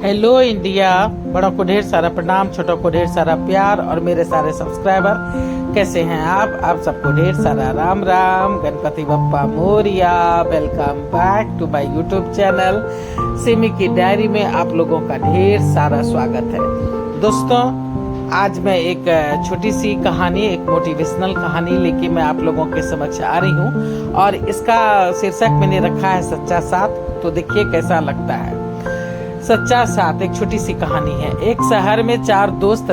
Hello India. बड़ों को ढेर सारा प्रणाम, छोटों को ढेर सारा प्यार और मेरे सारे सब्सक्राइबर कैसे हैं आप सबको ढेर सारा Ram Ram, Ganpati Bappa Morya. Welcome back to my YouTube channel Simi की डायरी में आप लोगों का ढेर सारा स्वागत है। दोस्तों, आज मैं एक छोटी सी कहानी, एक मोटिवेशनल कहानी लेके मैं आप लोगों के समक्ष आ रही हूँ और इसका शीर्षक मैंने रखा है सच्चा साथ। तो देखिए कैसा लगता है। सच्चा साथ एक छोटी सी कहानी है। एक शहर में चार दोस्त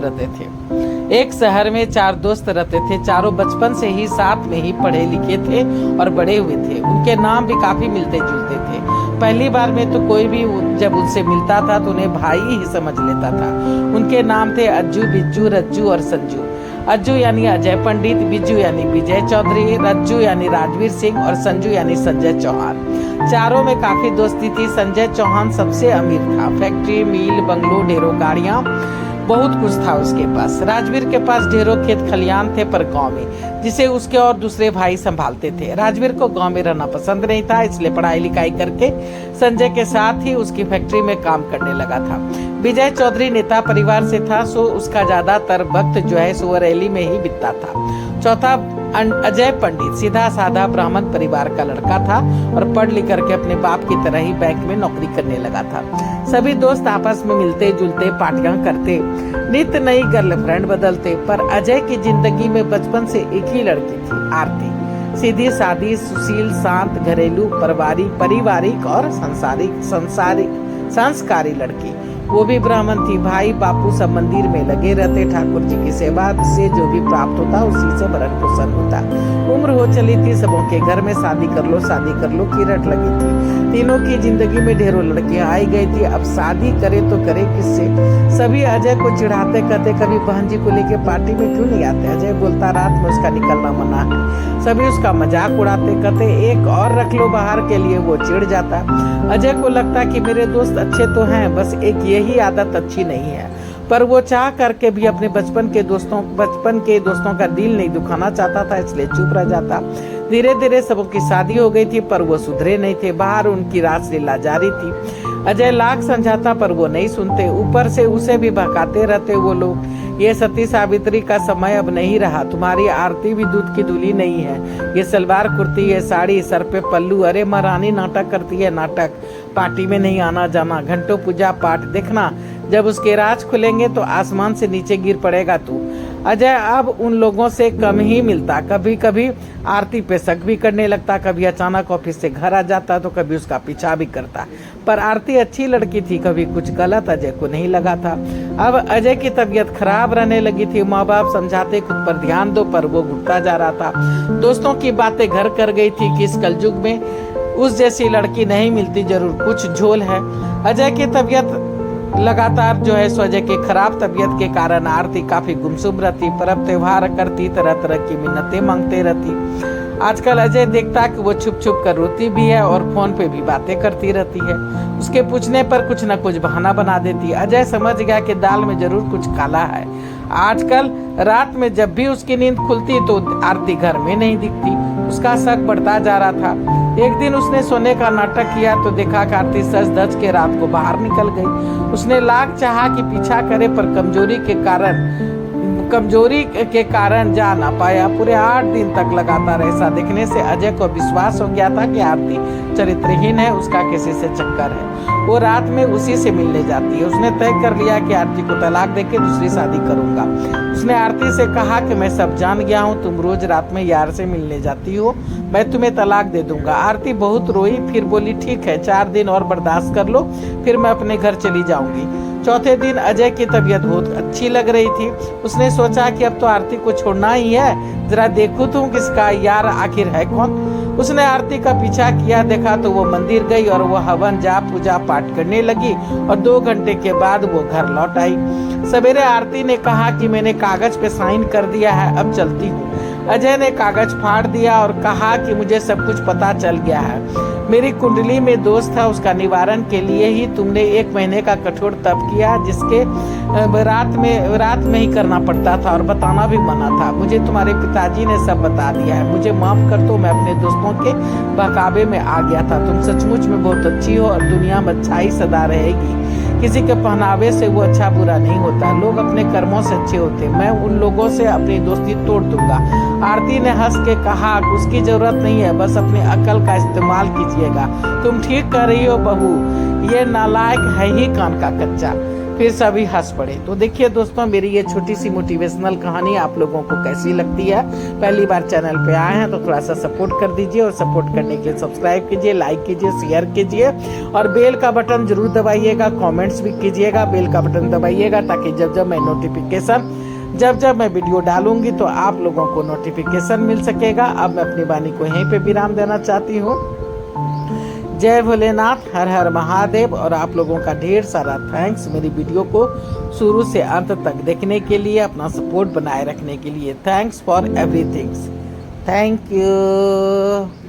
रहते थे। चारों बचपन से ही साथ में ही पढ़े लिखे थे और बड़े हुए थे। उनके नाम भी काफी मिलते जुलते थे। पहली बार में तो कोई भी जब उनसे मिलता था तो उन्हें भाई ही समझ लेता था। उनके नाम थे अज्जू, बिज्जू, रज्जू और संजू। अज्जू यानी अजय पंडित, बिज्जू यानी विजय चौधरी, रज्जू यानी राजवीर सिंह और संजू यानी संजय चौहान। चारों में काफी दोस्ती थी। संजय चौहान सबसे अमीर था। फैक्ट्री, मिल, बंगलो, ढेरों गाड़ियां, बहुत कुछ था उसके पास। राजवीर के पास ढेरों खेत खलियान थे पर गांव में, जिसे उसके और दूसरे भाई संभालते थे। राजवीर को गांव में रहना पसंद नहीं था, इसलिए पढ़ाई लिखाई करके संजय के साथ ही उसकी फैक्ट्री में काम करने लगा था। विजय चौधरी नेता परिवार से था, सो उसका ज्यादातर वक्त जो है सो रैली में ही बीतता था। चौथा अजय पंडित सीधा साधा ब्राह्मण परिवार का लड़का था और पढ़ लिख करके अपने बाप की तरह ही बैंक में नौकरी करने लगा था। सभी दोस्त आपस में मिलते जुलते, पार्टियां करते, नित्य नई गर्लफ्रेंड बदलते। पर अजय की जिंदगी में बचपन से एक ही लड़की थी, आरती। सीधी सादी, सुशील, शांत, घरेलू, पारिवारिक और संस्कारी लड़की। वो भी ब्राह्मण थी। भाई बापू सब मंदिर में लगे रहते। ठाकुर जी की सेवा से जो भी प्राप्त होता उसी से भरण पोषण होता। उम्र हो चली थी सबों के घर में शादी कर लो की रट लगी थी। तीनों की जिंदगी में ढेरों लड़कियां आई गई थी। अब शादी करे तो करे किससे? सभी अजय को चिढ़ाते, कहते कभी बहन जी को लेके पार्टी में क्यों नहीं आते? अजय बोलता रात में उसका निकलना मना है। सभी उसका मजाक उड़ाते, कहते एक और रख लो बाहर के लिए। वो चिढ़ जाता। अजय को लगता कि मेरे दोस्त अच्छे तो हैं, बस एक यही आदत अच्छी नहीं है। पर वो चाह करके भी अपने बचपन के दोस्तों का दिल नहीं दुखाना चाहता था, इसलिए चुप रह जाता। धीरे धीरे सबों की शादी हो गई थी पर वो सुधरे नहीं थे। बाहर उनकी रासलीला जारी थी। अजय लाख समझाता पर वो नहीं सुनते। ऊपर से उसे भी भड़काते रहते वो लोग। ये सती सावित्री का समय अब नहीं रहा। तुम्हारी आरती भी दूध की दूली नहीं है। ये सलवार कुर्ती, ये साड़ी, सर पे पल्लू, अरे महारानी नाटक करती है नाटक। पार्टी में नहीं आना जाना, घंटों पूजा पाठ। देखना जब उसके राज खुलेंगे तो आसमान से नीचे गिर पड़ेगा तू। अजय अब उन लोगों से कम ही मिलता। कभी कभी आरती पे शक भी करने लगता। कभी अचानक ऑफिस से घर आ जाता तो कभी उसका पीछा भी करता। पर आरती अच्छी लड़की थी, कभी कुछ गलत अजय को नहीं लगा था। अब अजय की तबीयत खराब रहने लगी थी। माँ बाप समझाते खुद पर ध्यान दो, पर वो घुटता जा रहा था। दोस्तों की बातें घर कर गई थी कि इस कलयुग में उस जैसी लड़की नहीं मिलती, जरूर कुछ झोल है। अजय की तबीयत लगातार जो है अजय के खराब तबीयत के कारण आरती काफी गुमसुम रहती। पर्व त्योहार करती, तरह तरह की मिन्नतें मांगते रहती। आजकल अजय देखता कि वो छुप छुप कर रोती भी है और फोन पे भी बातें करती रहती है। उसके पूछने पर कुछ न कुछ बहाना बना देती। अजय समझ गया कि दाल में जरूर कुछ काला है। आजकल रात में जब भी उसकी नींद खुलती तो आरती घर में नहीं दिखती। उसका शक बढ़ता जा रहा था। एक दिन उसने सोने का नाटक किया तो देखा कि आरती सच धज के रात को बाहर निकल गई। उसने लाख चाहा कि पीछा करे पर कमजोरी के कारण जा ना पाया। पूरे 8 दिन तक लगातार ऐसा देखने से अजय को विश्वास हो गया था कि आरती चरित्रहीन है, उसका किसी से चक्कर है। वो रात में उसी से मिलने जाती है। उसने तय कर लिया कि आरती को तलाक देके दूसरी शादी करूंगा। उसने आरती से कहा कि मैं सब जान गया हूँ, तुम रोज रात में यार से मिलने जाती हो, मैं तुम्हें तलाक दे दूंगा। आरती बहुत रोई, फिर बोली ठीक है 4 दिन और बर्दाश्त कर लो, फिर मैं अपने घर चली जाऊंगी। चौथे दिन अजय की तबीयत बहुत अच्छी लग रही थी। उसने सोचा कि अब तो आरती को छोड़ना ही है, जरा देखूं तुम किसका यार आखिर है कौन। उसने आरती का पीछा किया, देखा तो वो मंदिर गई और वो हवन जाप पूजा पाठ करने लगी और 2 घंटे के बाद वो घर लौट आई। सवेरे आरती ने कहा कि मैंने कागज पे साइन कर दिया है, अब चलती हूँ। अजय ने कागज फाड़ दिया और कहा कि मुझे सब कुछ पता चल गया है। मेरी कुंडली में दोष था, उसका निवारण के लिए ही तुमने 1 महीने का कठोर तप किया, जिसके रात में ही करना पड़ता था और बताना भी मना था। मुझे तुम्हारे पिताजी ने सब बता दिया है, मुझे माफ कर दो, मैं अपने दोस्तों के बहकावे में आ गया था। तुम सचमुच में बहुत अच्छी हो और दुनिया में अच्छाई सदा रहेगी। किसी के पहनावे से वो अच्छा बुरा नहीं होता, लोग अपने कर्मों से अच्छे होते। मैं उन लोगों से अपनी दोस्ती तोड़ दूंगा। आरती ने हंस के कहा, उसकी जरूरत नहीं है, बस अपनी अकल का इस्तेमाल कीजिएगा। तुम ठीक कर रही हो बहू, ये नालायक है ही कान का कच्चा। फिर सभी हंस पड़े। तो देखिए दोस्तों, मेरी ये छोटी सी मोटिवेशनल कहानी आप लोगों को कैसी लगती है? पहली बार चैनल पे आए हैं तो थोड़ा सा सपोर्ट कर दीजिए, और सपोर्ट करने के लिए सब्सक्राइब कीजिए, लाइक कीजिए, शेयर कीजिए, और बेल का बटन जरूर दबाइएगा। कमेंट्स भी कीजिएगा, बेल का बटन दबाइएगा, ताकि जब मैं नोटिफिकेशन जब मैं वीडियो डालूंगी तो आप लोगों को नोटिफिकेशन मिल सकेगा। अब मैं अपनी वाणी को यहीं पे विराम देना चाहती हूँ। जय भोलेनाथ, हर हर महादेव। और आप लोगों का ढेर सारा थैंक्स मेरी वीडियो को शुरू से अंत तक देखने के लिए, अपना सपोर्ट बनाए रखने के लिए। Thanks for everything. Thank you.